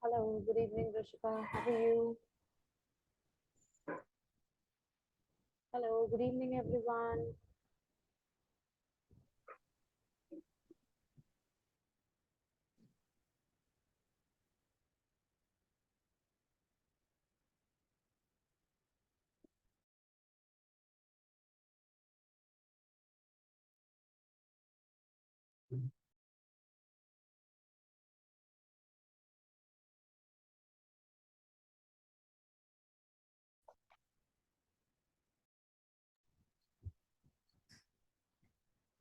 Hello, good evening, Rishika. How are you? Hello, good evening, everyone.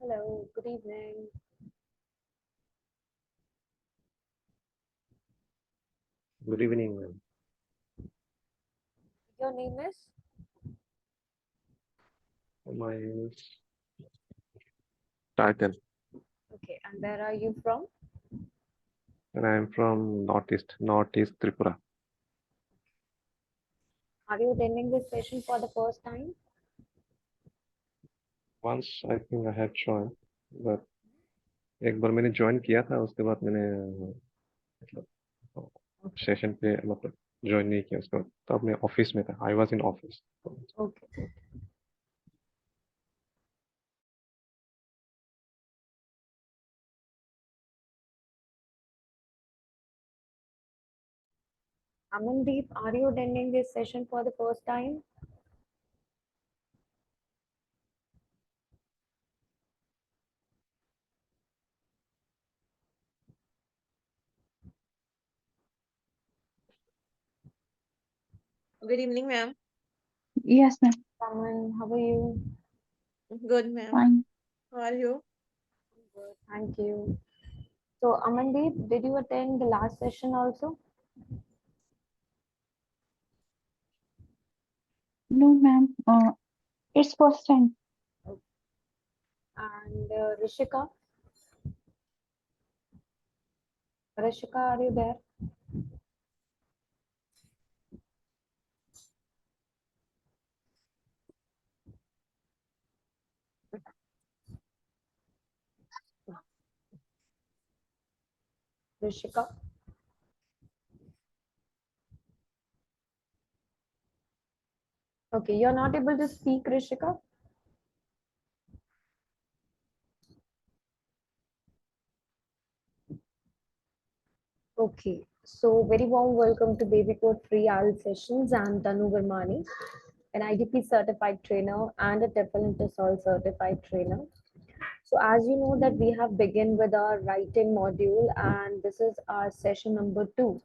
Hello, good evening. Good evening, ma'am. Your name is? My name is Titan, Okay, and where are you from? and I am from Northeast Tripura. Are you attending this session for the first time? Once I think I had joined, but एक बार मैंने join किया था, उसके बाद मैंने मतलब session पे मतलब ज्वाइन नहीं किया उसके बाद। तब मैं ऑफिस में था, I was in office. Okay. Amandeep, are you attending this session for the first time? Good evening, ma'am. Yes, ma'am. Aman, how are you? Good, ma'am. Fine. How are you? Good, thank you. So, Amandeep, did you attend the last session also? No, ma'am. It's first time. And Rishika? Rishika, are you there? Rishika? Okay, you're not able to speak, Rishika? Okay, so very warm welcome to babycode free IELTS sessions. I'm Tanu Vermani, an IDP certified trainer and a TEFL and TESOL certified trainer. So as you know that we have begun with our writing module and this is our session number 2.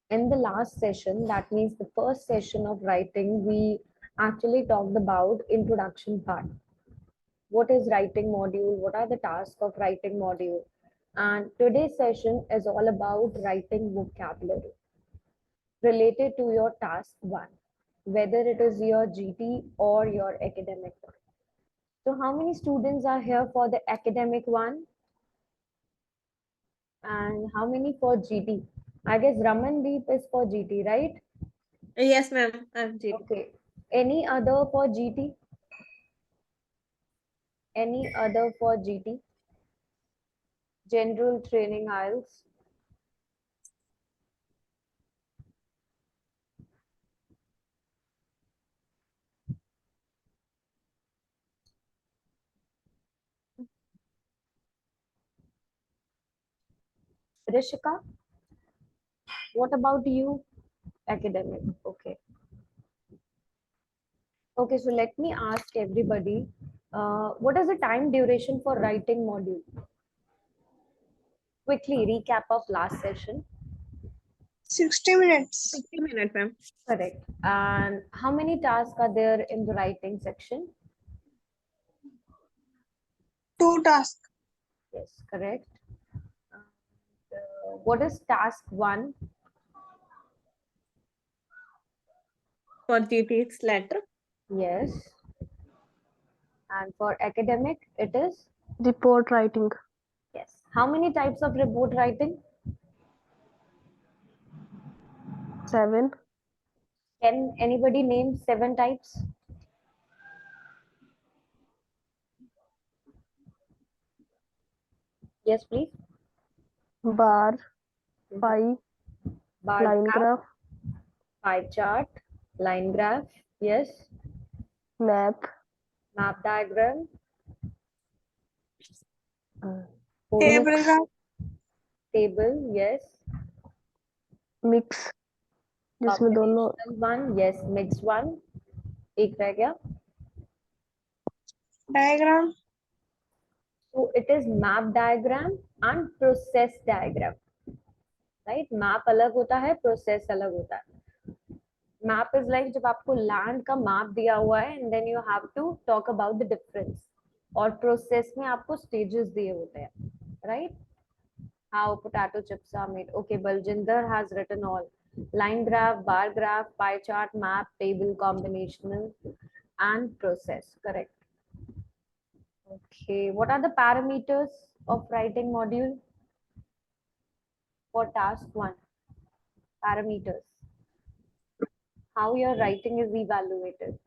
In the last session, that means the first session of writing, we actually talked about introduction part. What is writing module? What are the tasks of writing module? And today's session is all about writing vocabulary related to your task 1, whether it is your GT or your academic one. So how many students are here for the academic one? And how many for GT? I guess Ramandeep is for GT, right? Yes, ma'am. I'm GT. Okay. Any other for GT? Any other for GT? General training IELTS. Rishika, what about you? Academic. Okay. Okay, so let me ask everybody, what is the time duration for writing module? Quickly recap of last session. 60 minutes. 60 minutes, ma'am. Correct. And how many tasks are there in the writing section? 2 tasks. Yes, correct. What is task 1? For GT, it's letter. Yes. And for academic, it is? Report writing. Yes. How many types of report writing? 7. Can anybody name 7 types? Yes, please. Bar. 5. bar line graph, graph, pie chart, line graph, yes, map, map diagram, table mix, graph, table, yes, mix जिसमें दोनों combinational one, yes, mixed one, एक रह गया. diagram, So it is map diagram and process diagram, right? Map अलग होता है, process अलग होता है. Map is like जब आपको land का map दिया हुआ है and then you have to talk about the difference. और process में आपको stages दिए होते हैं, right? How potato chips are made. Okay, Baljinder has written all. Line graph, bar graph, pie chart, map, table, combinational, and process. Correct. Okay, what are the parameters of writing module for task 1? Parameters. How your writing is evaluated.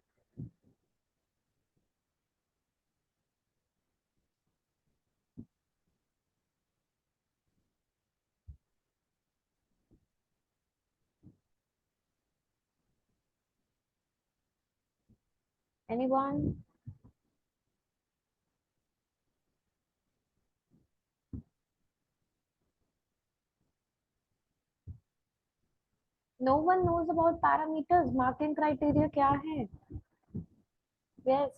Anyone? No one knows about parameters. Marking criteria क्या है? Yes.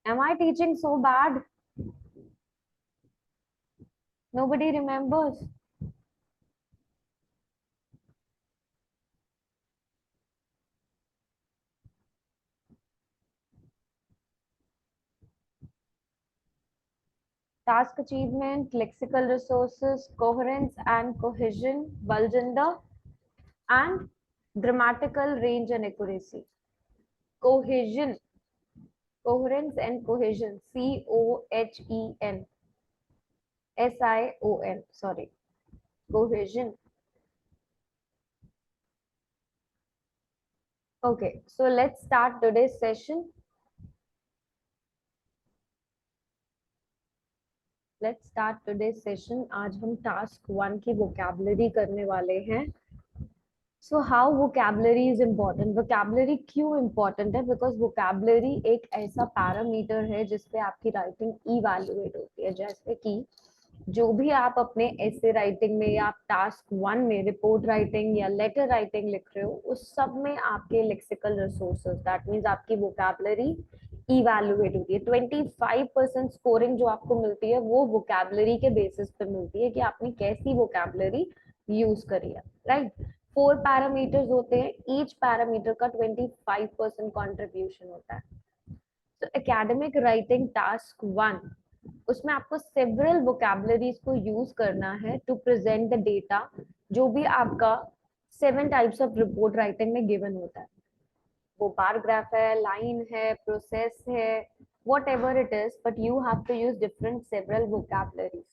Am I teaching so bad? Nobody remembers. Task achievement, lexical resources, coherence and cohesion, Baljinder, and grammatical range and accuracy. Cohesion, coherence and cohesion, Cohen, Sion, sorry, cohesion. Okay, so let's start today's session. Let's start today's session. आज हम task 1 की vocabulary करने वाले हैं. So how vocabulary is important? Vocabulary क्यों important है? Because vocabulary एक ऐसा parameter है जिसपे आपकी writing evaluate होती है. जैसे कि जो भी आप अपने essay writing में या task 1 में report writing या letter writing लिख रहे हो, उस सब में आपके lexical resources, that means आपकी vocabulary evaluate होती है. 25% scoring जो आपको मिलती है वो vocabulary के basis पे मिलती है कि आपने कैसी vocabulary use करी है, right? 4 पैरामीटर्स होते हैं, ईच पैरामीटर का 25% कंट्रीब्यूशन होता है. तो एकेडमिक राइटिंग टास्क 1, उसमें आपको सेवरल वोकैबुलरीज को यूज करना है टू प्रेजेंट द डेटा जो भी आपका 7 टाइप्स ऑफ रिपोर्ट राइटिंग में गिवन होता है. वो पैराग्राफ है, लाइन है, प्रोसेस है, whatever it is, but you have to use different several vocabularies.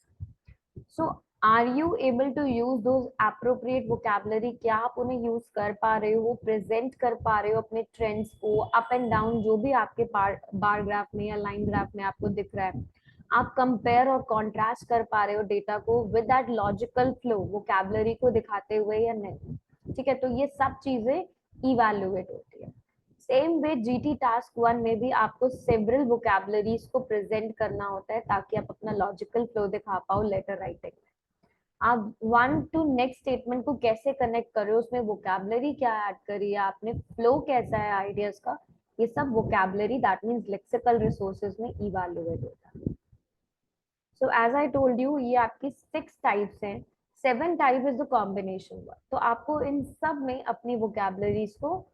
So are you able to use those appropriate vocabulary? क्या आप उन्हें यूज कर पा रहे हो, प्रेजेंट कर पा रहे हो अपने ट्रेंड्स को, अप एंड डाउन जो भी आपके बार ग्राफ में या लाइन ग्राफ में आपको दिख रहा है, आप कंपेयर और कॉन्ट्रास्ट कर पा रहे हो डेटा को with that logical flow vocabulary को दिखाते हुए या नहीं. ठीक है, तो ये सब चीजें इवैल्यूएट होती है. सेम वे जीटी टास्क 1 में भी आपको सेवरल वोकैबुलरीज को प्रेजेंट करना होता है ताकि आप अपना लॉजिकल फ्लो दिखा पाओ लेटर राइटिंग में. आप 1 टू नेक्स्ट स्टेटमेंट को कैसे कनेक्ट कर रहे हो, उसमें वोकैबुलरी क्या ऐड करी है आपने, फ्लो कैसा है आइडियाज का, ये सब vocabulary that means lexical resources में इवैल्यूएट होता है. So as I told you, ये आपकी 6 टाइप्स हैं. 7 type is the combination word. तो आपको इन सब में अपनी वोकैबुलरीज को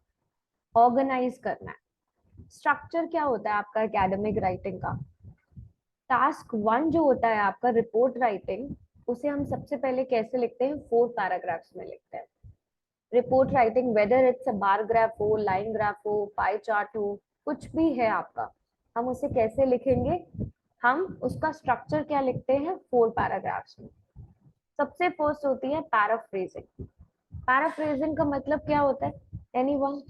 ऑर्गेनाइज करना है. स्ट्रक्चर क्या होता है आपका एकेडमिक राइटिंग का? टास्क 1 जो होता है आपका रिपोर्ट राइटिंग, उसे हम सबसे पहले कैसे लिखते हैं? 4 पैराग्राफ्स में लिखते हैं. Report writing whether it's a bar graph हो, लाइन ग्राफ हो, पाई चार्ट हो, कुछ भी है आपका, हम उसे कैसे लिखेंगे? हम उसका स्ट्रक्चर क्या लिखते हैं? 4 पैराग्राफ्स में. सबसे फर्स्ट होती है पैराफ्रेजिंग. पैराफ्रेजिंग का मतलब क्या होता है? एनीवन?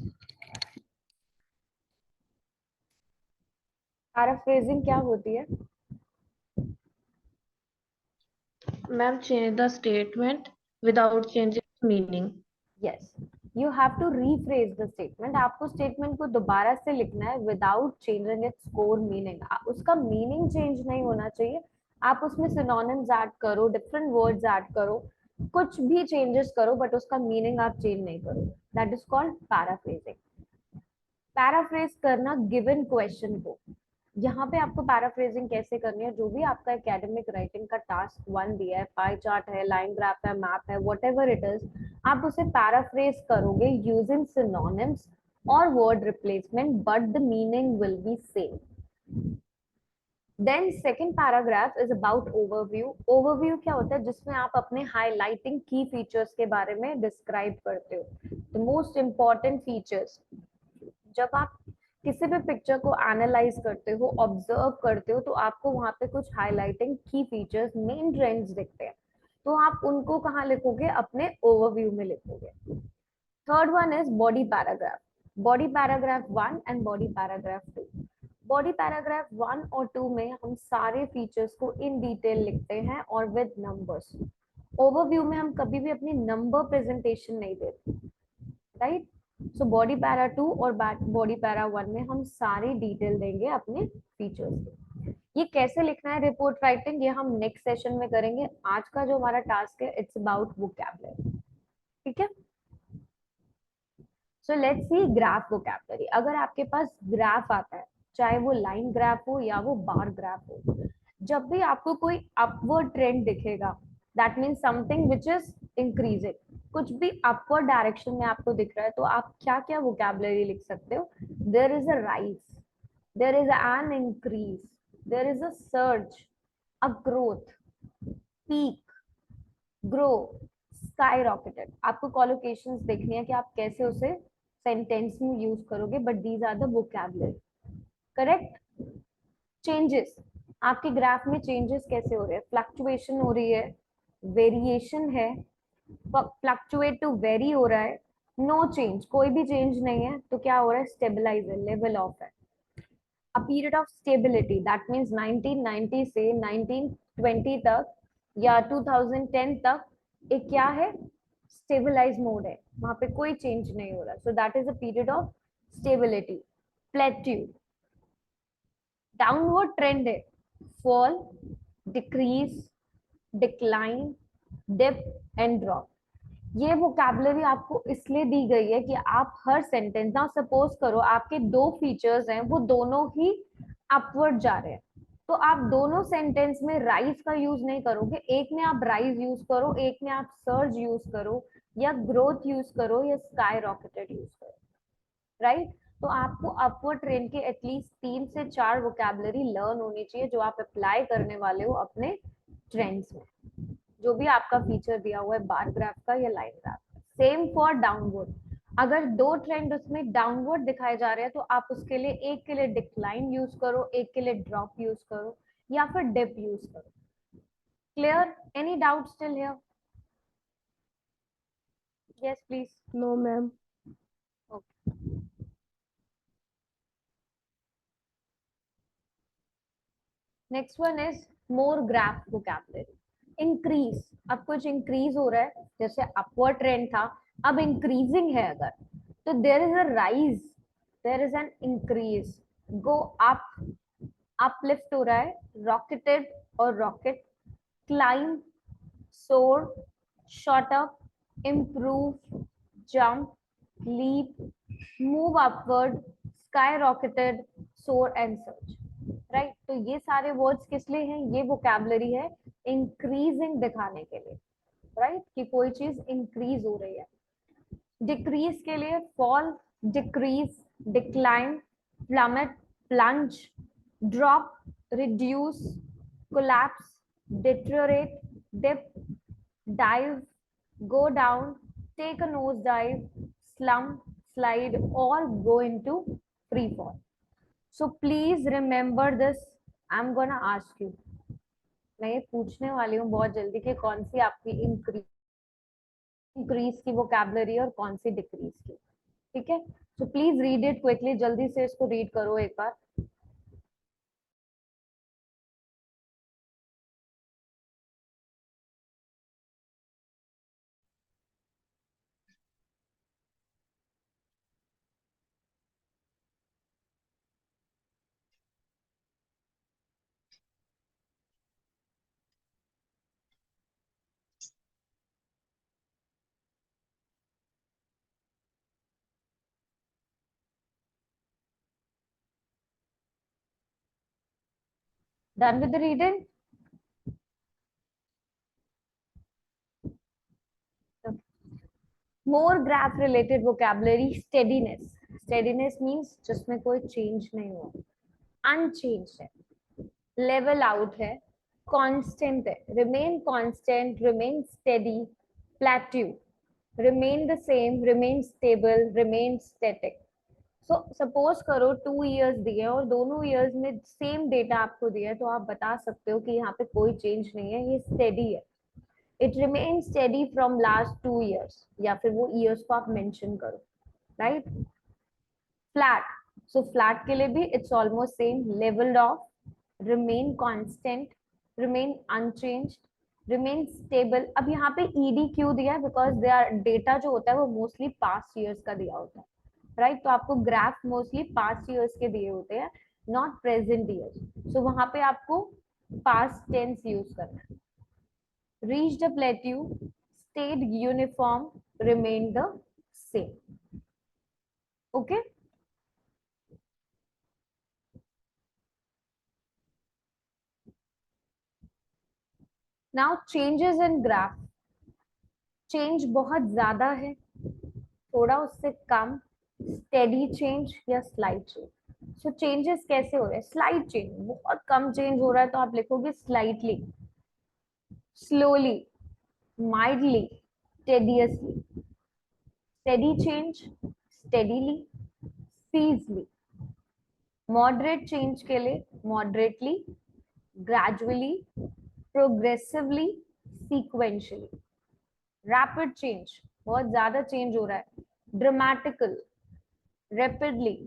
पैराफ्रेजिंग क्या होती है? Ma'am, change the statement without changing meaning. Yes, you have to rephrase the statement. आपको स्टेटमेंट को दोबारा से लिखना है without changing its core meaning. उसका मीनिंग चेंज नहीं होना चाहिए. आप उसमें सिनोनिम्स ऐड करो, डिफरेंट वर्ड्स ऐड करो, कुछ भी चेंजेस करो, बट उसका मीनिंग आप चेंज नहीं करो. That is called paraphrasing. Paraphrase करना गिवन क्वेश्चन को. यहाँ पे आपको पैराफ्रेजिंग कैसे करनी है, जो भी आपका एकेडमिक राइटिंग का टास्क 1 दिया है, पाई चार्ट है, लाइन ग्राफ है, मैप है, व्हाटएवर इट इज, आप उसे पैराफ्रेज करोगे यूजिंग सिनोनिम्स और word replacement, but the meaning will be same. Then second paragraph is about overview. Overview क्या होता है, जिसमें आप अपने हाईलाइटिंग की फीचर्स के बारे में डिस्क्राइब करते हो. The most important features. जब आप किसी भी पिक्चर को एनालाइज करते हो, ऑब्जर्व करते हो, तो आपको वहां पे कुछ हाईलाइटिंग की फीचर्स, मेन ट्रेंड्स दिखते हैं. तो आप उनको कहाँ लिखोगे, अपने ओवरव्यू में लिखोगे. Third one is body paragraph. Body paragraph 1 and body paragraph 2. Body paragraph 1 और 2 में हम सारे फीचर्स को इन डिटेल लिखते हैं और विद नंबर्स. ओवरव्यू में हम कभी भी अपनी नंबर प्रेजेंटेशन नहीं देते, राइट. सो बॉडी पैरा 2 और बॉडी पैरा 1 में हम सारी डिटेल देंगे अपने फीचर्स के. ये कैसे लिखना है रिपोर्ट राइटिंग, ये हम नेक्स्ट सेशन में करेंगे. आज का जो हमारा टास्क है, इट्स अबाउट वोकैबुलरी. ठीक है. So let's see graph vocabulary. अगर आपके पास ग्राफ आता है, चाहे वो लाइन ग्राफ हो या वो बार ग्राफ हो, जब भी आपको कोई अपवर्ड ट्रेंड दिखेगा, that means something which is increasing. कुछ भी अपवर्ड डायरेक्शन में आपको दिख रहा है, तो आप क्या क्या वोकैबुलरी लिख सकते हो. There is a rise, there is an increase, there is a surge, a growth, peak, grow, skyrocketed. आपको कॉलोकेशंस देखनी है कि आप कैसे उसे सेंटेंस में यूज करोगे, but these are the vocabulary. Correct. Changes. आपके ग्राफ में चेंजेस कैसे हो रहे हैं, फ्लक्चुएशन हो रही है, वेरिएशन है, फ्लक्चुएट टू वेरी हो रहा है, नो चेंज, कोई भी चेंज नहीं है, तो क्या हो रहा है, स्टेबलाइज है, लेवल ऑफ है. अ period of stability, that means 1990 से 1920 तक या 2010 तक एक क्या है, स्टेबलाइज मोड है, वहां पे कोई चेंज नहीं हो रहा. So that is a period of stability. Plateau, downward trend है, fall, decrease, decline, dip and drop. ये वोकैबुलरी आपको इसलिए दी गई है कि आप हर सेंटेंस, ना सपोज करो आपके दो फीचर्स हैं, वो दोनों ही अपवर्ड जा रहे हैं, तो आप दोनों सेंटेंस में राइज का यूज नहीं करोगे. एक में आप राइज यूज करो, एक में आप सर्ज यूज करो, या ग्रोथ यूज करो, या स्काई रॉकेटेड यूज करो, राइट. तो आपको अपवर्ड ट्रेंड के एटलीस्ट 3 से 4 वोकैबुलरी लर्न होनी चाहिए, जो आप अप्लाई करने वाले हो अपने ट्रेंड्स में, जो भी आपका फीचर दिया हुआ है, बार ग्राफ का या लाइन ग्राफ का. Same for downward. अगर दो ट्रेंड उसमें डाउनवर्ड दिखाए जा रहे हैं, तो आप उसके लिए एक के लिए डिक्लाइन यूज करो, एक के लिए ड्रॉप यूज करो, या फिर डिप यूज करो. Clear? Any doubt still here? Yes please. No, ma'am. Next one is more graph vocabulary. Increase. अब कुछ इंक्रीज हो रहा है, जैसे अपवर्ड ट्रेंड था, अब इंक्रीजिंग है अगर, तो there is a rise, there is an increase, go up, uplift हो रहा है, रॉकेटेड और rocket, climb, soar, shot up, improve, jump, leap, move upward, skyrocketed, soar and search. Right. तो ये सारे वर्ड्स किस लिए हैं, ये वोकैबुलरी है इंक्रीजिंग दिखाने के लिए, राइट, कि कोई चीज इंक्रीज हो रही है. डिक्रीज के लिए fall, decrease, decline, plummet, plunge, drop, reduce, collapse, deteriorate, dip, dive, go down, take a nose dive, slump, slide, or go into free fall. So please remember this. I'm gonna ask you. मैं ये पूछने वाली हूँ बहुत जल्दी कि कौन सी आपकी इंक्रीज की वोकैबुलरी और कौन सी डिक्रीज की. ठीक है. So please read it quickly, जल्दी से इसको रीड करो एक बार. Done with the reading? More graph related vocabulary. Steadiness. Steadiness means जिसमें कोई change नहीं हुआ, unchanged है, level out है, constant है, remain constant, remain steady, plateau, remain the same, remain stable, remain static. So suppose करो 2 years दिए और दोनों years में same data आपको दिया है, तो आप बता सकते हो कि यहाँ पे कोई change नहीं है, ये steady है. It remains steady from last 2 years, या फिर वो years को आप mention करो, right? Flat. So flat के लिए भी it's almost same, leveled off, remain constant, remain unchanged, remain stable. अब यहाँ पे ed क्यों दिया है? Because their data जो होता है वो mostly past years का दिया होता है, right? तो आपको graph mostly past years के दिए होते हैं, not present years. So वहाँ पे आपको past tense use करना है. Reached a plateau, stayed uniform, remained the same. Okay? Now changes in graph. Change बहुत ज्यादा है, थोड़ा उससे कम, steady change या slight change. So changes कैसे हो रहे हैं? Slight change, बहुत कम change हो रहा है तो आप लिखोगे slightly, slowly, mildly, tediously. Steady change, steadily, seizely. Moderate change के लिए moderately, gradually, progressively, sequentially. Rapid change, बहुत ज्यादा change हो रहा है, dramatical, rapidly,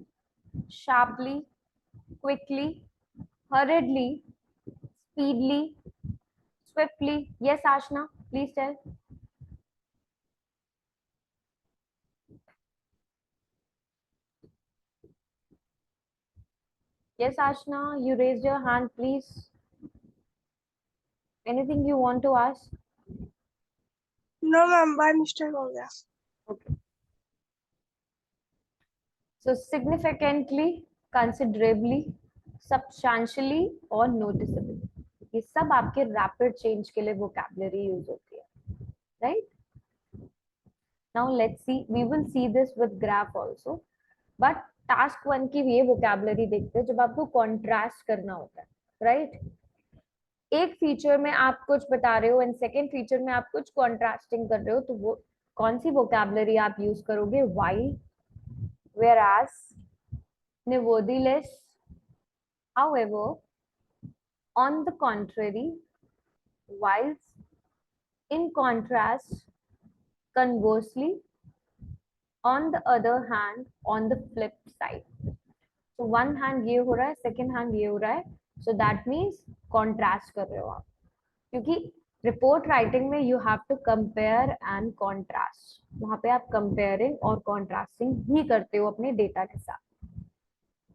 sharply, quickly, hurriedly, speedily, swiftly. Yes, Ashna, please tell. Yes, Ashna, you raised your hand, please. Anything you want to ask? No, ma'am, by mistake हो गया. Okay. So significantly, considerably, substantially और noticeably. ये सब आपके rapid change के लिए vocabulary use होती है, right? Now let's see. We will see this with graph also. But task 1 की ये vocabulary देखते हैं जब आपको contrast करना होता है, right? एक फीचर में आप कुछ बता रहे हो एंड सेकेंड फीचर में आप कुछ कॉन्ट्रास्टिंग कर रहे हो, तो वो कौन सी वोकैबुलरी आप यूज करोगे? While, whereas, nevertheless, however, on the contrary, whilst, in contrast, conversely, on the other hand, on the flip side. So one hand ये हो रहा है, second hand ये हो रहा है, so that means contrast कर रहे हो आप, क्योंकि रिपोर्ट राइटिंग में you have to compare and contrast, वहां पे आप कंपेयरिंग और कॉन्ट्रास्टिंग ही करते हो अपने डेटा के साथ.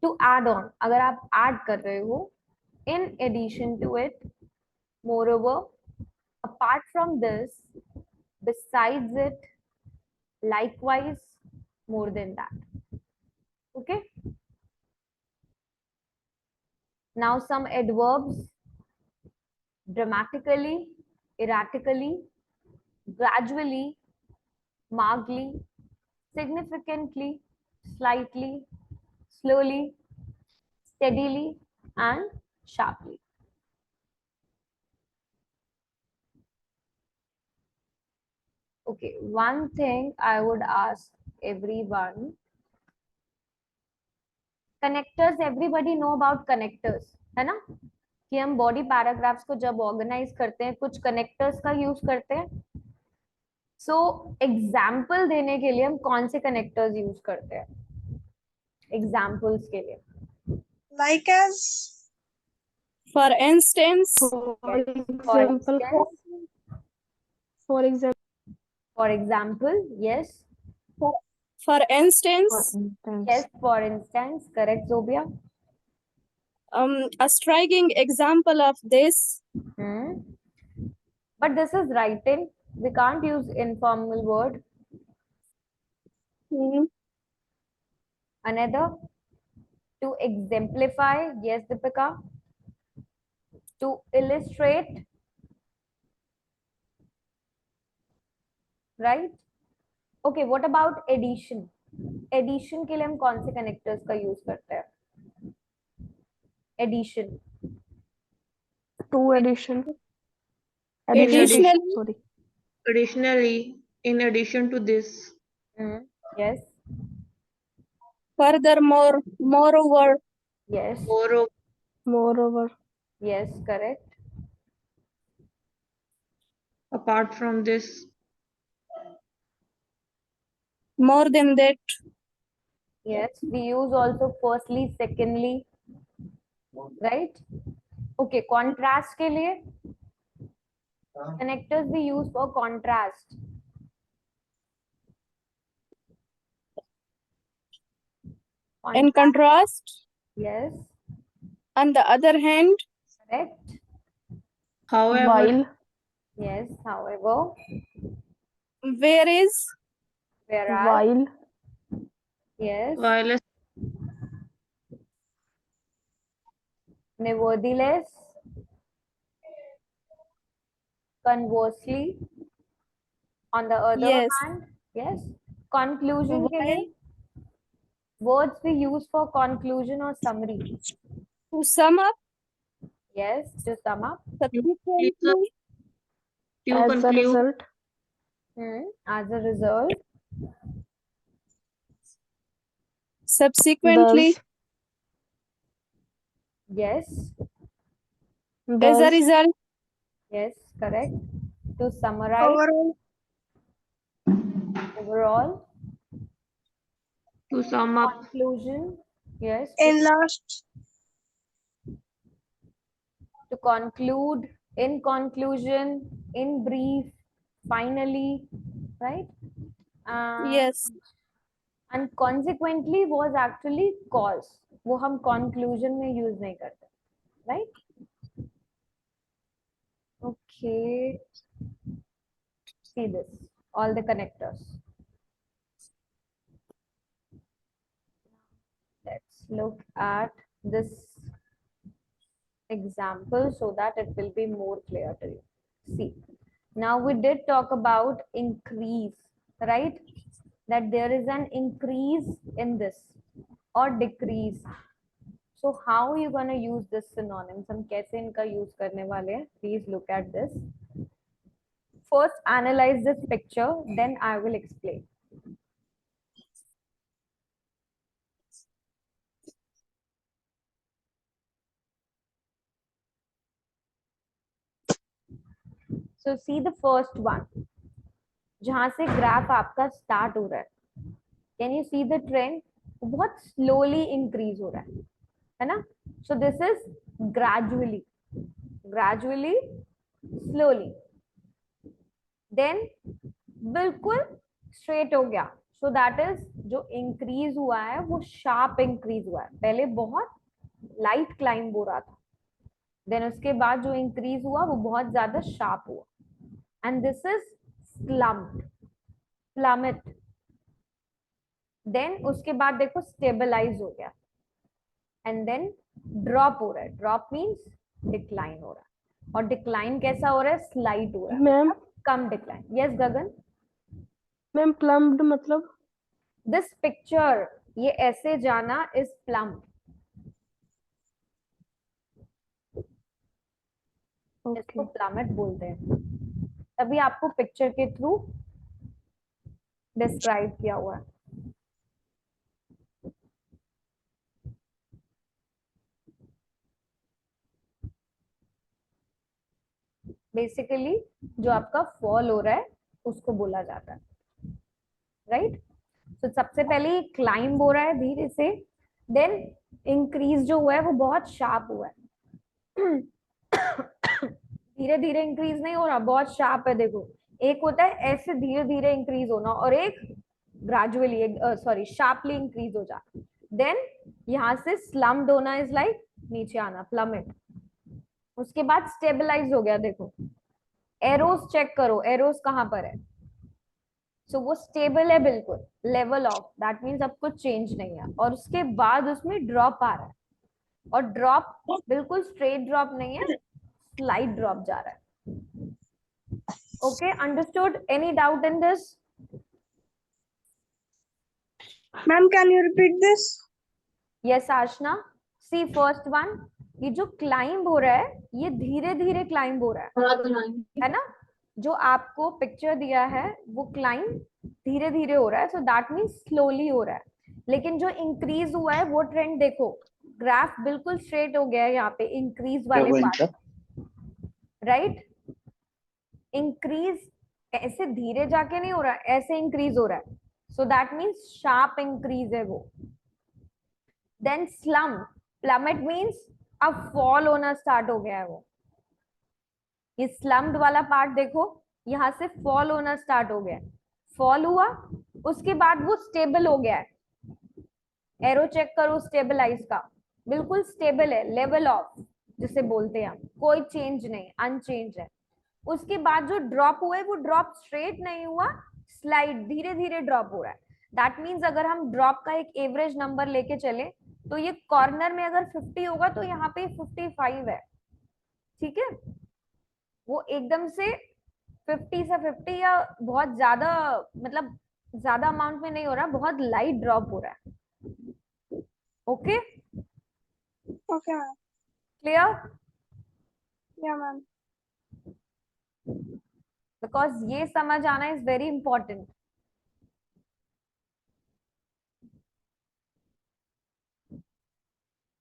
टू एड ऑन, अगर आप ऐड कर रहे हो, in addition to it, moreover, apart from this, besides it, likewise, more than that. Okay, now some adverbs. Dramatically, erratically, gradually, markedly, significantly, slightly, slowly, steadily, and sharply. Okay, one thing I would ask everyone. Connectors, everybody know about connectors, है ना? कि हम body paragraphs को जब organise करते हैं कुछ connectors का यूज करते हैं. सो एग्जाम्पल देने के लिए हम कौन से कनेक्टर्स यूज करते हैं एग्जाम्पल्स के लिए? Like as, For instance, For instance, for example, for example, yes, for instance, yes, for instance, correct, Zobia. a striking example of this. But this is writing. We can't use informal word. Another, to exemplify. Yes, Deepika. to illustrate, right? Okay, what about addition? Addition के लिए हम कौन से connectors का use करते हैं? Addition. To addition. Additionally. Sorry. Additionally, in addition to this, Yes, Furthermore, moreover, yes, Moreover. yes, correct. apart from this, more than that, Yes, we use also firstly, secondly, right? Okay, contrast के लिए connectors we use for contrast. in contrast, Yes, on the other hand, correct. however, While. Yes, however, whereas, whereas, While. yes, while a nevertheless, conversely, on the other yes, hand, yes, conclusion के while, लिए words we use for conclusion or summary. to sum up, Yes, to sum up. subsequently, to As a conclude, result. As a result, subsequently, Thus. yes, as a Thus. result, yes, correct. To summarize, overall, to sum up, conclusion, yes, In last. to conclude, in conclusion, in brief, finally, right? yes, And consequently was actually cause. वो हम conclusion में use नहीं करते, right? Okay. See this, all the connectors. Let's look at this example so that it will be more clear to you. See, now we did talk about increase, right? That there is an increase in this or decrease. So how are you going to use this synonyms? हम कैसे इनका use करने वाले हैं? Please look at this. First, analyze this picture, then I will explain. So see the first one. जहां से graph आपका start हो रहा है, can you see the trend? बहुत स्लोली इंक्रीज हो रहा है ना? So this is gradually, gradually, slowly, then बिल्कुल स्ट्रेट हो गया. सो दैट इज जो इंक्रीज हुआ है वो शार्प इंक्रीज हुआ है. पहले बहुत लाइट क्लाइंब हो रहा था, देन उसके बाद जो इंक्रीज हुआ वो बहुत ज्यादा शार्प हुआ. And this is slumped, plummet. Then उसके बाद देखो स्टेबलाइज हो गया, एंड देन ड्रॉप हो रहा है. ड्रॉप मींस डिक्लाइन हो रहा है, और डिक्लाइन कैसा हो रहा है? स्लाइट हो रहा है, मैम. कम डिक्लाइन. यस गगन? मैम प्लम्ड मतलब. दिस पिक्चर, ये ऐसे जाना इज प्लम्ड. इसको प्लमेट बोलते हैं. तभी आपको पिक्चर के थ्रू डिस्क्राइब किया हुआ है. बेसिकली जो आपका फॉल हो रहा है उसको बोला जाता है, राइट? तो सबसे पहले क्लाइंब हो रहा है धीरे से, देन इंक्रीज जो हुआ है वो बहुत शार्प हुआ है. धीरे धीरे इंक्रीज नहीं हो रहा, बहुत शार्प है. देखो, एक होता है ऐसे धीरे धीरे इंक्रीज होना, और एक ग्रेजुअली शार्पली इंक्रीज हो जाना. देन यहाँ से स्लम्प्ड होना इज लाइक नीचे आना, प्लमेट. उसके बाद स्टेबलाइज हो गया. देखो एरोस चेक करो, एरोस कहाँ पर है? सो वो स्टेबल है बिल्कुल, लेवल ऑफ, दैट मीन्स अब कुछ चेंज नहीं है. और उसके बाद उसमें ड्रॉप आ रहा है, और ड्रॉप बिल्कुल स्ट्रेट ड्रॉप नहीं है, स्लाइड ड्रॉप जा रहा है. Okay, understood? Any doubt in this? Ma'am, can you repeat this? Yes Aashna, see first one, ये जो क्लाइंब हो रहा है ये धीरे धीरे क्लाइंब हो रहा है ना? जो आपको पिक्चर दिया है वो क्लाइंब धीरे धीरे हो रहा है, सो दैट मीन्स स्लोली हो रहा है. लेकिन जो इंक्रीज हुआ है वो ट्रेंड देखो, ग्राफ बिल्कुल स्ट्रेट हो गया है यहाँ पे इंक्रीज वाले पार्ट, राइट? इंक्रीज ऐसे धीरे जाके नहीं हो रहा है, ऐसे इंक्रीज हो रहा है, so that means sharp increase है वो. देन स्लम, प्लमेट मीन्स अब फॉल होना स्टार्ट हो गया है वो. ये स्लम्ड वाला पार्ट देखो, यहाँ से फॉल होना स्टार्ट हो गया है. फॉल हुआ, उसके बाद वो स्टेबल हो गया है. एरो चेक करो स्टेबलाइज का, बिल्कुल स्टेबल है, लेवल ऑफ जिसे बोलते हैं हम, कोई चेंज नहीं, अनचेंज है. उसके बाद जो ड्रॉप हुआ है वो ड्रॉप स्ट्रेट नहीं हुआ, स्लाइड धीरे धीरे ड्रॉप हो रहा है. दैट मीन्स अगर हम ड्रॉप का एक एवरेज नंबर लेके चले तो ये कॉर्नर में अगर 50 होगा तो यहाँ पे 55 है. ठीक है, वो एकदम से 50 से 50 या बहुत ज्यादा, मतलब ज्यादा अमाउंट में नहीं हो रहा, बहुत लाइट ड्रॉप हो रहा है. Okay, Okay, ma'am. Clear? Yeah, ma'am. Because ये समझ आना is very important.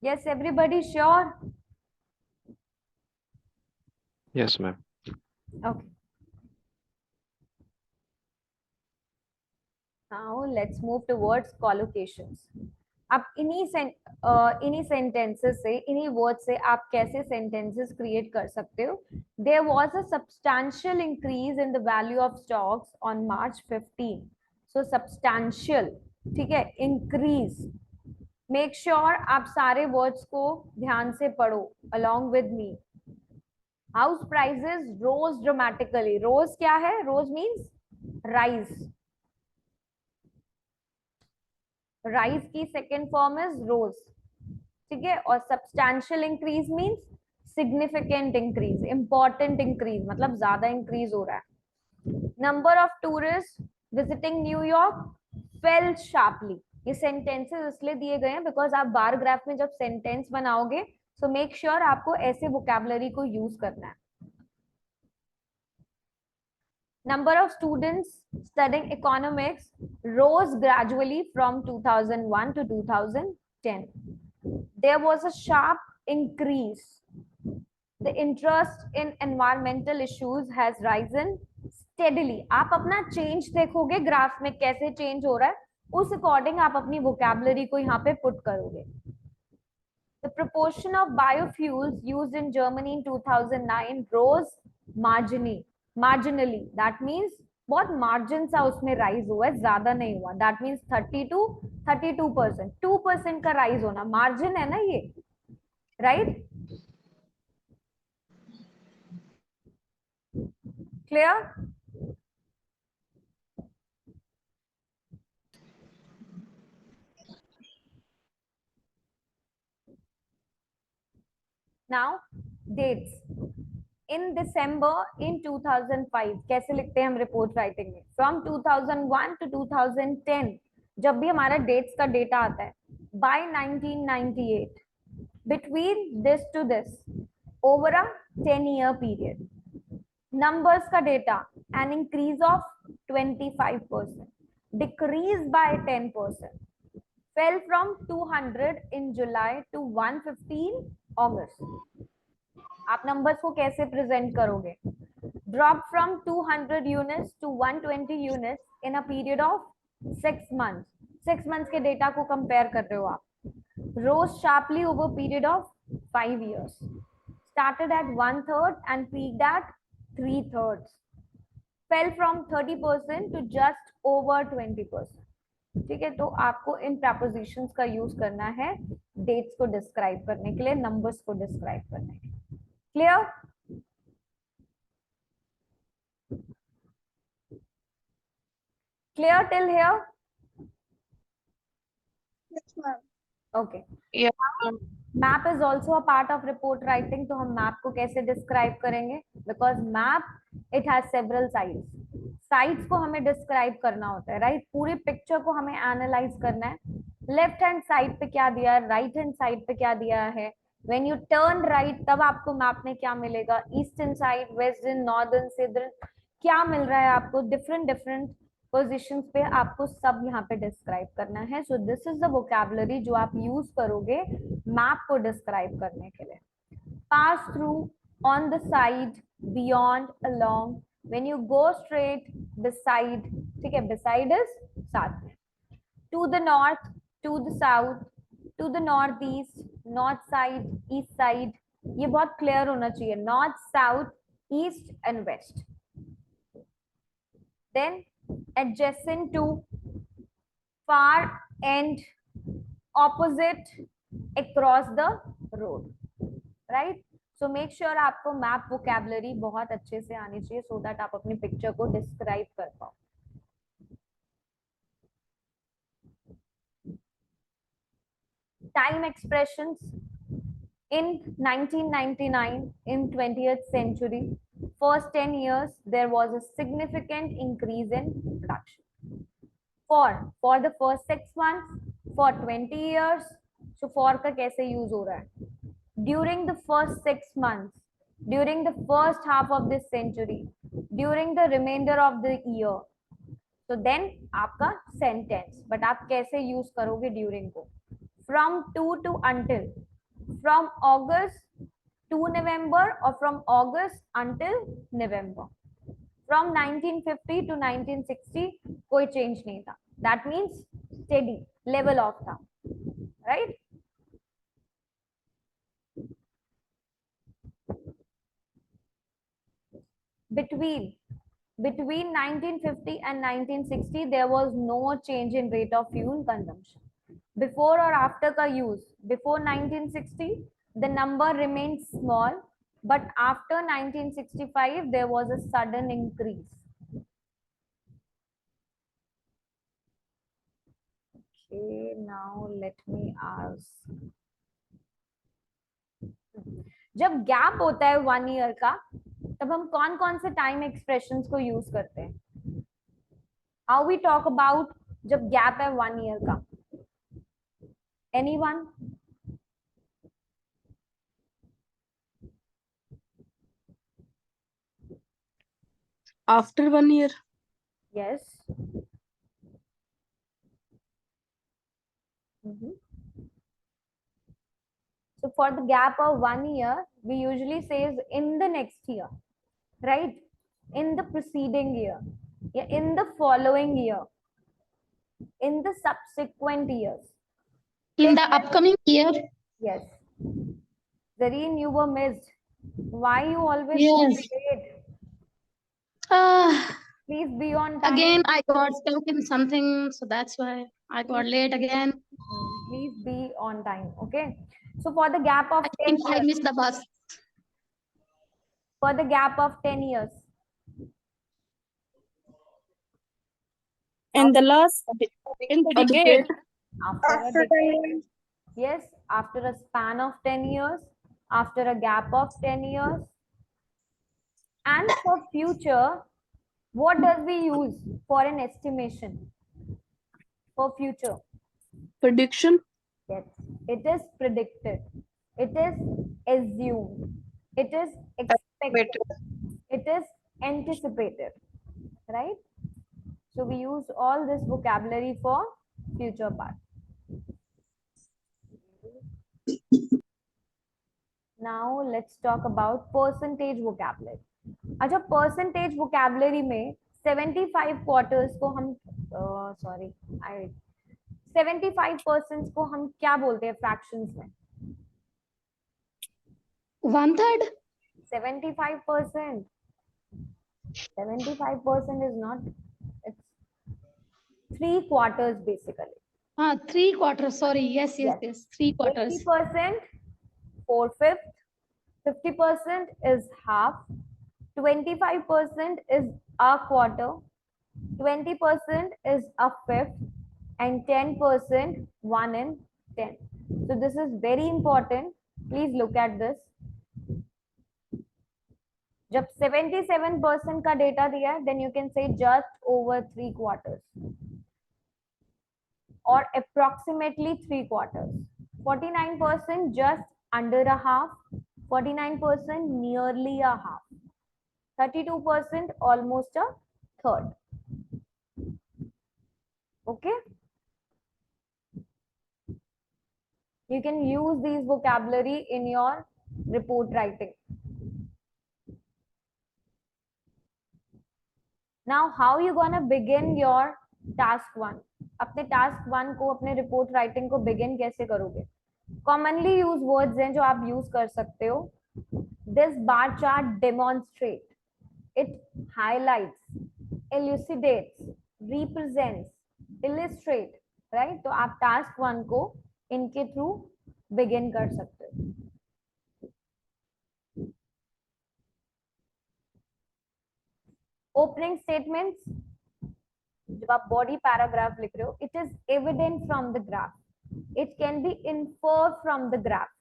Yes, everybody sure? Yes, ma'am. Okay. Now let's move towards collocations. अब इन्हीं सेंटेंसेस से, इन्हीं वर्ड से आप कैसे सेंटेंसेस क्रिएट कर सकते हो. There was a substantial increase in the value of stocks on March 15. So substantial, ठीक है, increase. Make sure आप सारे वर्ड्स को ध्यान से पढ़ो along with me. House prices rose dramatically. Rose क्या है? Rose means rise. Rise की सेकेंड फॉर्म इज रोज. ठीक है, और substantial increase means significant increase, important increase, मतलब ज्यादा इंक्रीज हो रहा है. Number of tourist visiting New York fail sharply. ये सेंटेंसेस इसलिए दिए गए हैं बिकॉज आप बार ग्राफ में जब सेंटेंस बनाओगे सो मेक श्योर आपको ऐसे वोकैबुलरी को यूज करना है. Number of students studying economics rose gradually from 2001 to 2010. There was a sharp increase. The interest in environmental issues has risen steadily. आप अपना change देखोगे ग्राफ में कैसे change हो रहा है, उस अकॉर्डिंग आप अपनी vocabulary को यहाँ पे put करोगे. The proportion of biofuels used in Germany in 2009 rose marginally. That means बहुत मार्जिन सा उसमें राइज हुआ है, ज्यादा नहीं हुआ. दैट मीन्स 30 to 32%, 2% का राइज होना मार्जिन है ना ये, right? Clear? Now dates. In December in 2005 कैसे लिखते हैं हम रिपोर्ट राइटिंग में? फ्रॉम 2001 टू 2010 जब भी हमारा डेट्स का डेटा आता है. By 1998, between this to this, over a 10-year period. Numbers का data, an increase of 25%, decrease by 10%, fell from 200 in July to 115 August. आप नंबर्स को कैसे प्रेजेंट करोगे? Drop from 200 units to 120 units in a period of 6 months. 6 months के data को compare कर रहे हो आप. Rose sharply over period of 5 years. Started at 1/3 and peaked at 3/3. Fell from 30% to just over 20%. ठीक है, तो आपको इन प्रपोजिशंस का यूज करना है डेट्स को डिस्क्राइब करने के लिए, नंबर्स को डिस्क्राइब करने के लिए. Clear? Clear till here? Yes, ma'am. Okay. Yeah. Map is also a part of report writing. तो हम मैप को कैसे डिस्क्राइब करेंगे? Because map it has several sides. Sides को हमें डिस्क्राइब करना होता है, राइट? पूरे पिक्चर को हमें एनालाइज करना है. लेफ्ट हैंड साइड पे क्या दिया है, राइट हैंड साइड पे क्या दिया है. व्हेन यू टर्न राइट तब आपको मैप में क्या मिलेगा, eastern side, western, northern, southern, क्या मिल रहा है आपको, डिफरेंट डिफरेंट पोजिशन पे आपको सब यहाँ पे डिस्क्राइब करना है. सो दिस इज द वोकैबुलरी जो आप यूज करोगे मैप को डिस्क्राइब करने के लिए. Pass through, on the side, beyond, along, when you go straight, beside. ठीक है, बिसाइड इज साथ में. To the north, to the south, to the north east, north side, east side. ये बहुत क्लियर होना चाहिए. North, south, east and west. Then adjacent to, far end, opposite, across the road, right? So make sure आपको map vocabulary बहुत अच्छे से आनी चाहिए so that आप अपनी पिक्चर को डिस्क्राइब कर पाओ. Time expressions in 1999, in 20th century, first 10 years there was a significant increase in production. For the first 6 months, for 20 years. So for का कैसे use हो रहा है? During the first 6 months, during the first half of this century, during the remainder of the year. So then आपका sentence, but आप कैसे use करोगे during को? From to until, from August to November or from August until November. From 1950 to 1960 कोई change नहीं था. That means steady level of था, right? Between 1950 and 1960 there was no change in rate of fuel consumption. Before or after का use, before 1960 the number remained small, but after 1965 there was a sudden increase. Okay, now let me ask. जब gap होता है 1 year का तब हम कौन कौन से टाइम एक्सप्रेशंस को यूज करते हैं? हाउ वी टॉक अबाउट जब गैप है 1 ईयर का? Anyone? After 1 year. Yes. So for the gap of 1 year, we usually say is in the next year, right? In the preceding year, yeah, in the following year, in the subsequent years. In the upcoming year. Yes. Zareen, you were missed. Why you always Yes. so late? Uh, Please be on time. Again, I got stuck in something, so that's why I got late again. Please be on time, okay? So for the gap of I 10 think I years, missed the bus. for the gap of 10 years, In the last, in the decade. after a After decade, 10 years. yes, after a span of 10 years, after a gap of 10 years. And for future, what does we use for an estimation? For future, Prediction. yes, it is predicted, it is assumed, it is expected, it is anticipated, right? So we use all this vocabulary for future part. Now let's talk about percentage vocabulary. अच्छा, percentage vocabulary में 75 quarters को हम 75% को हम क्या बोलते हैं fractions में? 1/3. 75%. 75% is not. It's 3/4 basically. 3/4. Sorry. Yes. 3/4. 80%, 4/5. 50% is half. 25% is a quarter. 20% is a fifth, and 10% 1 in 10. So this is very important. Please look at this. जब 77% का डेटा दिया है, then you can say just over 3/4 or approximately 3/4. 49% just under a half, 49% nearly a half, 32% almost a third. Okay, you can use these vocabulary in your report writing. Now how you gonna begin your task 1? अपने task 1 को, अपने report writing को begin कैसे करोगे? Commonly used words हैं जो आप use कर सकते हो. This bar chart demonstrates, it highlights, elucidates, represents, illustrate, right? तो आप task 1 को इनके through begin कर सकते हो. Opening statements, जब आप body paragraph लिख रहे हो, it is evident from the graph, it can be inferred from the graph,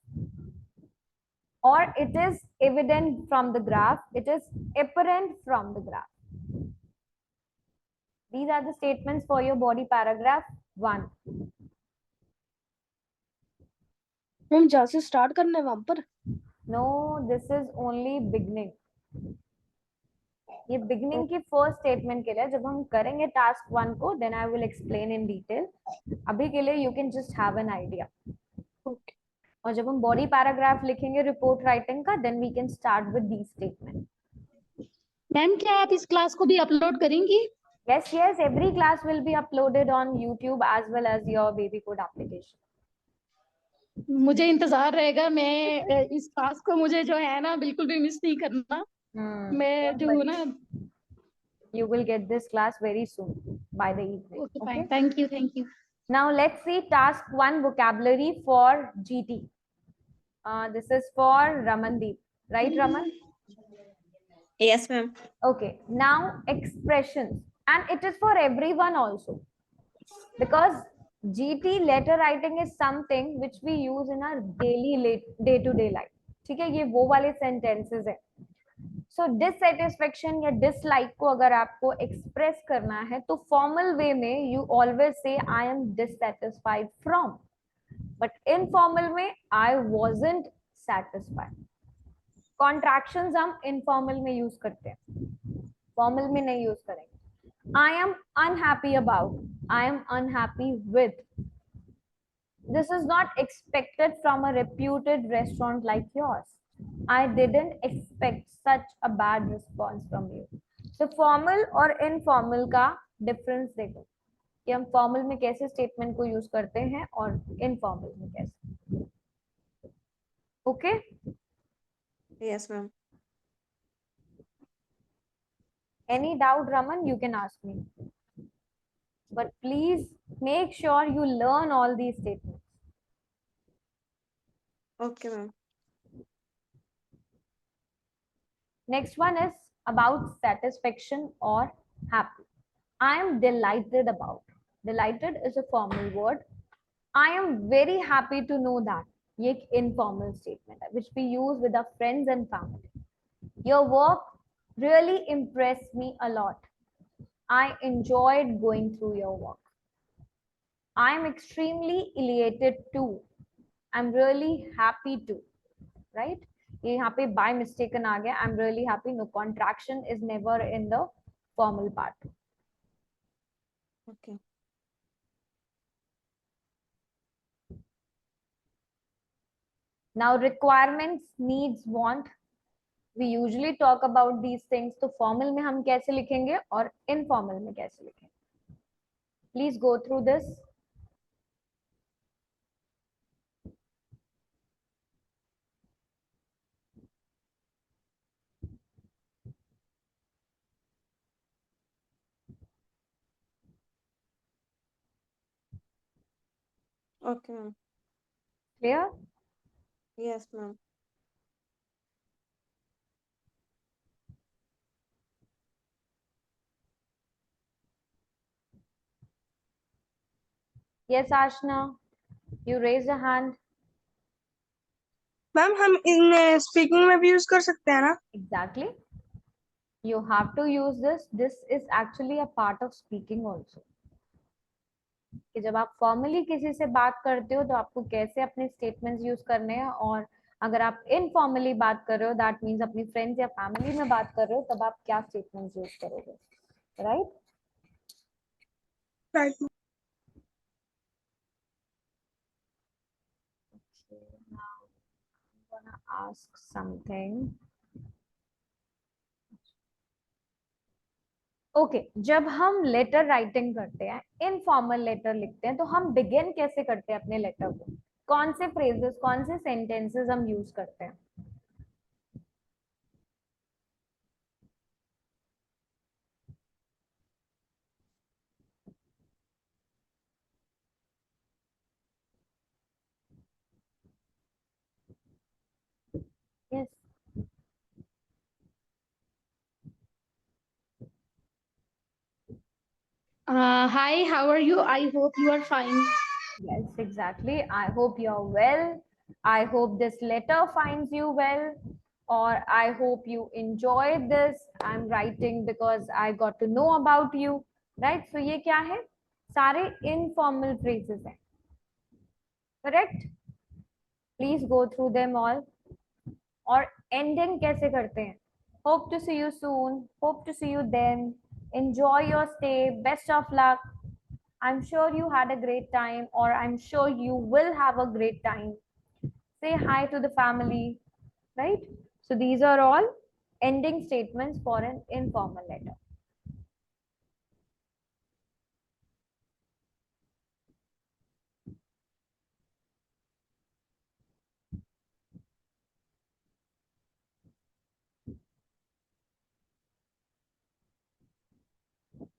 or it is evident from the graph, it is apparent from the graph. These are the statements for your body paragraph 1. Ma'am जहाँ से start करना है वहां पर? No, this is only beginning. ये beginning की first statement के लिए, जब हम करेंगे task 1 को, then I will explain in detail. अभी के लिए you can just have an idea. Okay. और जब हम body paragraph लिखेंगे report writing का, then we can start with these statements. Ma'am क्या आप इस क्लास को भी अपलोड करेंगी? Yes, yes, every class will be uploaded on YouTube as well as your babycode application. मुझे इंतजार रहेगा, मैं इस क्लास को मुझे जो है ना बिल्कुल भी मिस नहीं करना. मैं जो हूँ ना. You will get this class very soon by the evening. Okay, fine. Thank you, thank you. Now let's see task 1 vocabulary for GT. This is for Ramandeep, right, Raman? Yes, ma'am. Okay, now expressions, and it is for everyone also, because GT letter writing is something which we use in our daily day-to-day life. ठीक है, ये वो वाले sentences है. So dissatisfaction या dislike को अगर आपको express करना है, तो formal way में you always say I am dissatisfied from, but informal में I wasn't satisfied. Contractions हम informal में use करते हैं, formal में नहीं use करेंगे. I am unhappy about, I am unhappy with. This is not expected from a reputed restaurant like yours. I didn't expect such a bad response from you. So formal और informal का difference देखो कि हम formal में कैसे statement को use करते हैं और informal में कैसे. Okay? Yes, ma'am. Any doubt, Raman, you can ask me. But please make sure you learn all these statements. Okay, ma'am. Next one is about satisfaction or happy. I am delighted about. Delighted is a formal word. I am very happy to know that. ये एक informal statement है, which we use with our friends and family. Your work really impressed me a lot. I enjoyed going through your work. I am extremely elated too. I'm really happy too. Right? ये यहाँ पे by mistaken आ गया. I'm really happy. No, contraction is never in the formal part. Okay. Now requirements, needs, want. We usually talk about these things. तो formal में हम कैसे लिखेंगे और informal में कैसे लिखेंगे? Please go through this. Okay, ma'am. Clear? Yes, ma'am. Yes, Ashna. You raise a hand. Ma'am हम इन स्पीकिंग में भी यूज कर सकते हैं ना? Exactly. You have to use this. This is actually a part of speaking also. कि जब आप फॉर्मली किसी से बात करते हो तो आपको कैसे अपने स्टेटमेंट्स यूज करने हैं, और अगर आप इनफॉर्मली बात कर रहे हो, दैट मीन्स अपनी फ्रेंड्स या फैमिली में बात कर रहे हो, तब आप क्या स्टेटमेंट्स यूज करोगे, right? Right. Now I'm gonna ask something. Okay जब हम लेटर राइटिंग करते हैं, इनफॉर्मल लेटर लिखते हैं, तो हम बिगिन कैसे करते हैं अपने लेटर को? कौन से फ्रेजेस, कौन से सेंटेंसेस हम यूज करते हैं? Yes, Hi, how are you? I hope you are fine. yes, exactly. I hope you're well. I hope this letter finds you well, or I hope you enjoyed this. I'm writing because I got to know about you, right? So ये क्या है? सारे informal phrases हैं, correct? Please go through them all. और ending कैसे करते हैं? Hope to see you soon. Hope to see you then. Enjoy your stay. Best of luck. I'm sure you had a great time, or I'm sure you will have a great time. Say hi to the family, right? So these are all ending statements for an informal letter.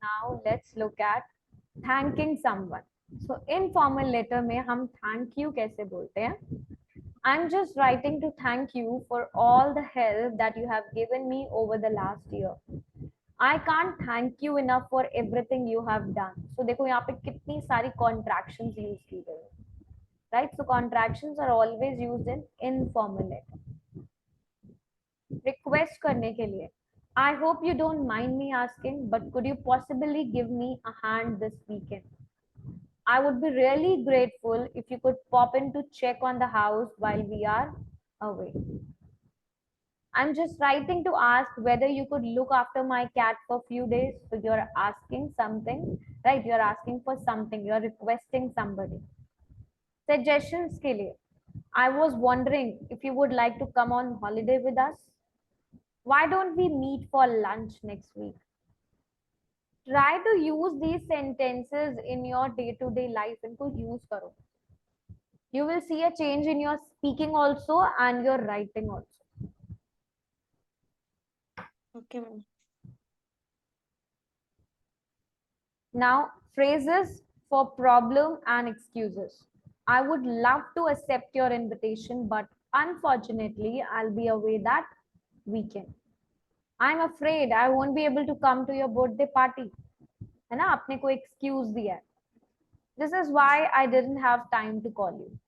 Now let's look at thanking someone. So informal letter में हम thank you कैसे बोलते हैं? I'm just writing to thank you for all the help that you have given me over the last year. I can't thank you enough for everything you have done. So देखो यहाँ पे कितनी सारी contractions use की गई हैं, right? So contractions are always used in informal letter. Request करने के लिए, I hope you don't mind me asking, but could you possibly give me a hand this weekend? I would be really grateful if you could pop in to check on the house while we are away. I'm just writing to ask whether you could look after my cat for a few days. So you're asking something, right? You're asking for something. You're requesting somebody. Suggestions के लिए, I was wondering if you would like to come on holiday with us. Why don't we meet for lunch next week? Try to use these sentences in your day-to-day life. इनको use करो. You will see a change in your speaking also and your writing also. Okay, ma'am. Now, phrases for problem and excuses. I would love to accept your invitation, but unfortunately, I'll be away that weekend. I'm afraid I won't be able to come to your birthday party. है ना, आपने कोई excuse दिया है. This is why I didn't have time to call you.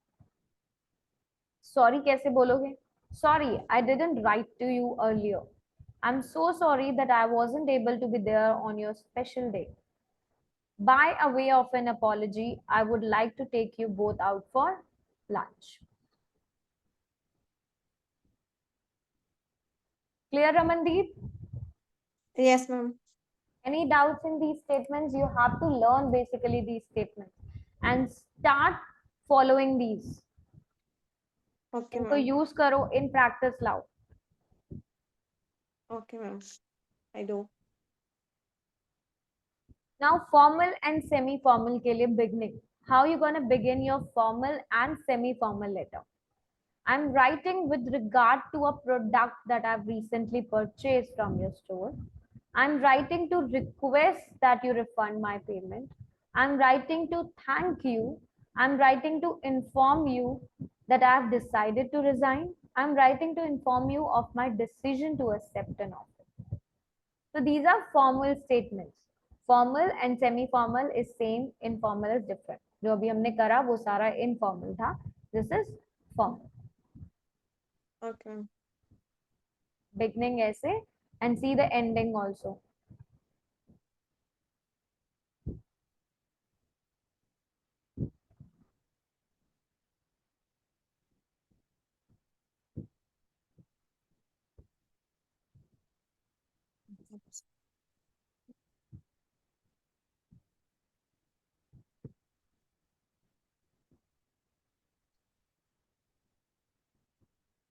Sorry कैसे बोलोगे? Sorry, I didn't write to you earlier. I'm so sorry that I wasn't able to be there on your special day. By a way of an apology, I would like to take you both out for lunch. Clear, Ramandeep? Yes, ma'am. Any doubts in these statements? You have to learn basically these statements and start following these. Okay, इनको ma'am. use करो, in practice लाओ. Okay, ma'am. I do. Now, formal and semi-formal के लिए beginning. How you gonna begin your formal and semi-formal letter? I'm writing with regard to a product that I've recently purchased from your store. I'm writing to request that you refund my payment. I'm writing to thank you. I'm writing to inform you that I've decided to resign. I'm writing to inform you of my decision to accept an offer. So these are formal statements. Formal and semi-formal is same, informal is different. जो अभी हमने करा वो सारा informal था. This is formal. Okay, ma'am. Beginning ऐसे and see the ending also.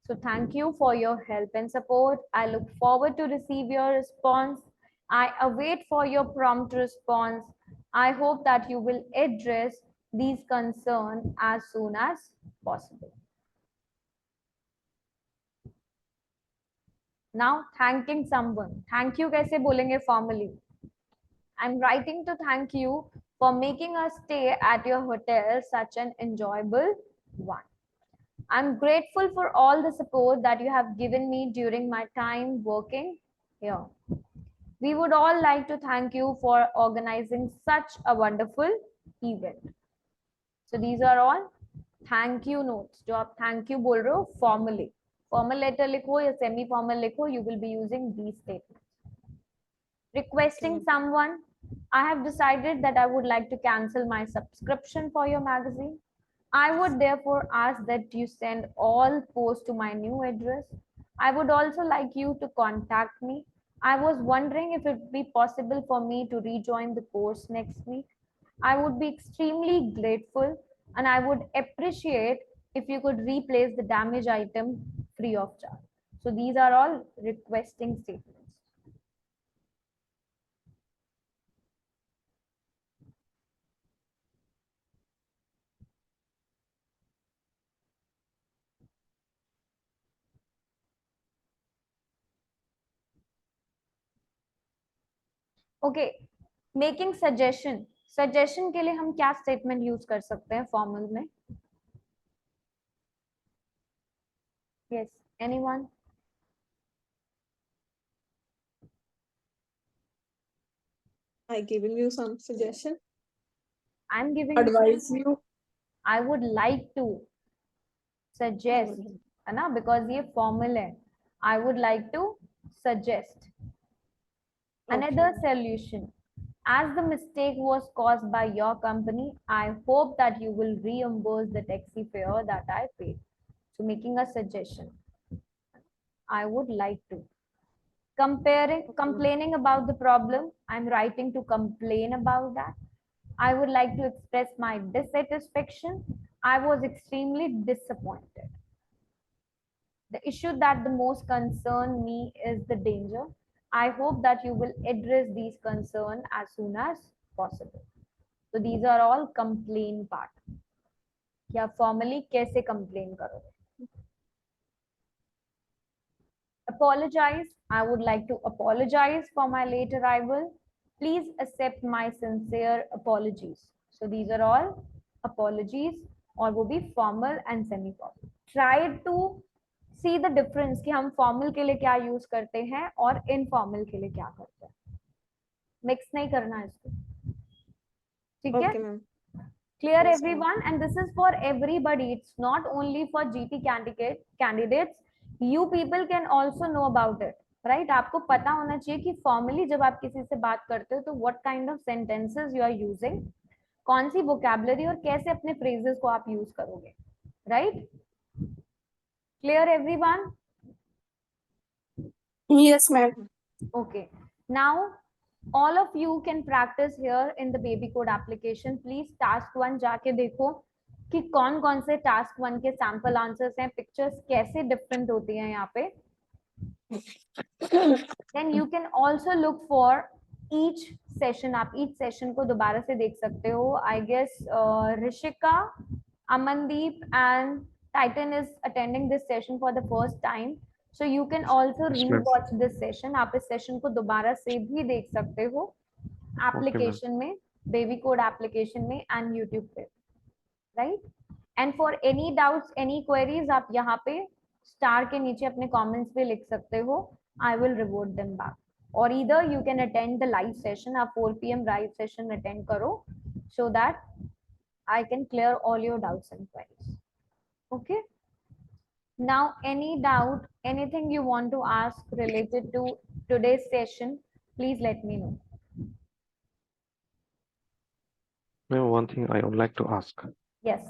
So thank you for your help and support. I look forward to receive your response. I await for your prompt response. I hope that you will address these concerns as soon as possible. Now, thanking someone. Thank you कैसे बोलेंगे formally? I'm writing to thank you for making us stay at your hotel such an enjoyable one. I'm grateful for all the support that you have given me during my time working here. We would all like to thank you for organizing such a wonderful event. So these are all thank you notes. जो आप thank you बोल रहे हो formally. Formal letter लिखो या semi formal लिखो, you will be using these statements. Requesting someone, I have decided that I would like to cancel my subscription for your magazine. I would therefore ask that you send all posts to my new address. I would also like you to contact me. I was wondering if it would be possible for me to rejoin the course next week. I would be extremely grateful and I would appreciate if you could replace the damaged item free of charge. So these are all requesting statements. Okay, making suggestion के लिए हम क्या statement use कर सकते हैं formal में? Yes, anyone? I giving you some suggestion. I am giving Advise you. I would like to suggest, है ना, बिकॉज ये फॉर्मल है. I would like to suggest another solution. As the mistake was caused by your company, I hope that you will reimburse the taxi fare that I paid. So making a suggestion. I would like to. Complaining about the problem. I'm writing to complain about that. I would like to express my dissatisfaction. I was extremely disappointed. The issue that the most concern me is the danger. I hope that you will address these concerns as soon as possible. So these are all complain part. क्या formally कैसे complain करोगे? Apologize. I would like to apologize for my late arrival. Please accept my sincere apologies. So these are all apologies और वो भी formal and semi formal. Try to see the difference कि हम formal के लिए क्या use करते हैं और informal के लिए क्या करते हैं. Mix नहीं करना इसको. ठीक है? Okay, ma'am. Clear Yes, ma'am. everyone, and this is for everybody. It's not only for GT candidates. You people can also know about it, right? आपको पता होना चाहिए कि formally जब आप किसी से बात करते हो तो what kind of sentences you are using, कौन सी vocabulary और कैसे अपने phrases को आप use करोगे, right? Clear everyone? Yes, ma'am. Okay. Now all of you can practice here in the babycode application. Please task 1 जाके देखो कि कौन कौन से task 1 के sample answers हैं, pictures कैसे different होती हैं यहाँ पे. Then you can also look for each session. आप each session को दोबारा से देख सकते हो. I guess Rishika, Amandeep and Titan is attending this session for the first time. So you can also Yes, ma'am. rewatch this session. आप इस session को दोबारा से भी देख सकते हो application में, baby code application में and YouTube पे, right? And for any doubts, any queries, आप यहाँ पे star के नीचे अपने comments पे लिख सकते हो. I will revert them back. Or either you can attend the live session. आप 4 PM live session attend करो so that I can clear all your doubts and queries. Okay. Now, any doubt, anything you want to ask related to today's session, please let me know. Ma'am, one thing I would like to ask. Yes.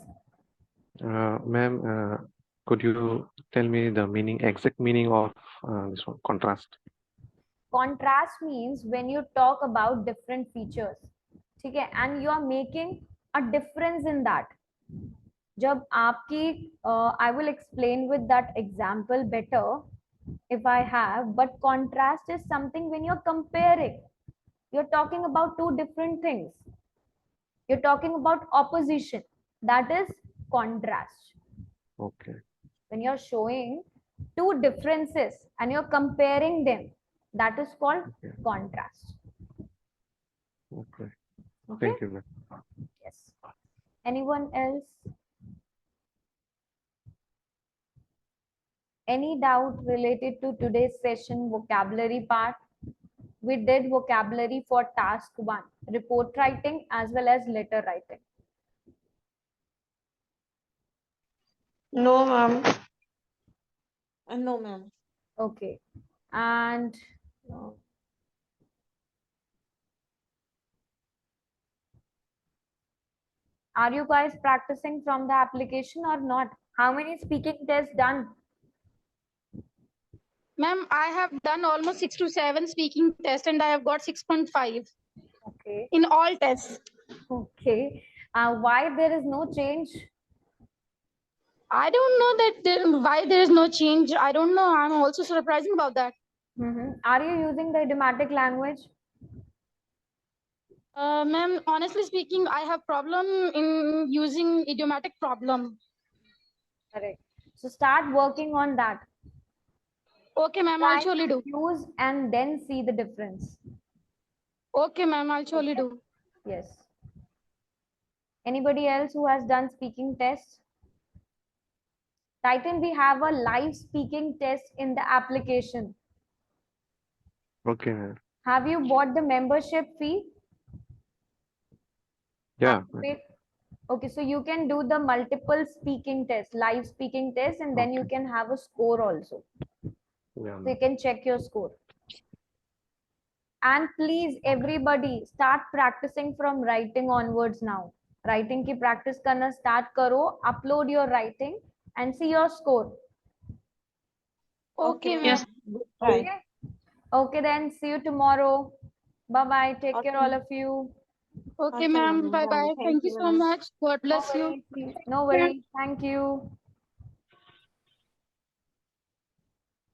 Ma'am, could you tell me the meaning, exact meaning of this one, contrast? Contrast means when you talk about different features, okay, and you are making a difference in that. जब आपकी, I will explain with that example better if I have, but contrast is something when you're comparing. You're talking about two different things. You're talking about opposition. That is contrast. Okay. When you're showing two differences and you're comparing them, that is called Okay. contrast. Okay. Okay? Thank you, ma'am. Yes. Anyone else? Any doubt related to today's session vocabulary part? We did vocabulary for task 1, report writing as well as letter writing. No, ma'am. No, ma'am. Okay. And are you guys practicing from the application or not? How many speaking tests done? Ma'am, I have done almost 6 to 7 speaking tests and I have got 6.5 Okay. in all tests. Okay. Why there is no change? I don't know why there is no change. I don't know. I'm also surprising about that. Are you using the idiomatic language? Ma'am, honestly speaking, I have problem in using idiomatic problem. Correct. So start working on that. Okay, ma'am, I'll Try surely do. use and then see the difference. Okay, ma'am, I'll surely do. Yes. Anybody else who has done speaking tests? Titan, we have a live speaking test in the application. Okay, ma'am. Have you bought the membership fee? Yeah. Wait. Okay, so you can do the multiple speaking test, live speaking test, and then you Okay. can have a score also. Yeah, So you can check your score. And please, everybody, start practicing from writing onwards now. Writing ki practice karna start karo, upload your writing and see your score. Okay, ma'am. Yes. Okay? Okay, then see you tomorrow. Bye-bye. Take care, Okay. all of you. Okay, Okay, ma'am. ma'am. Bye bye. Thank you so ma'am. much. God No bless you. worries. No worries. Thank you.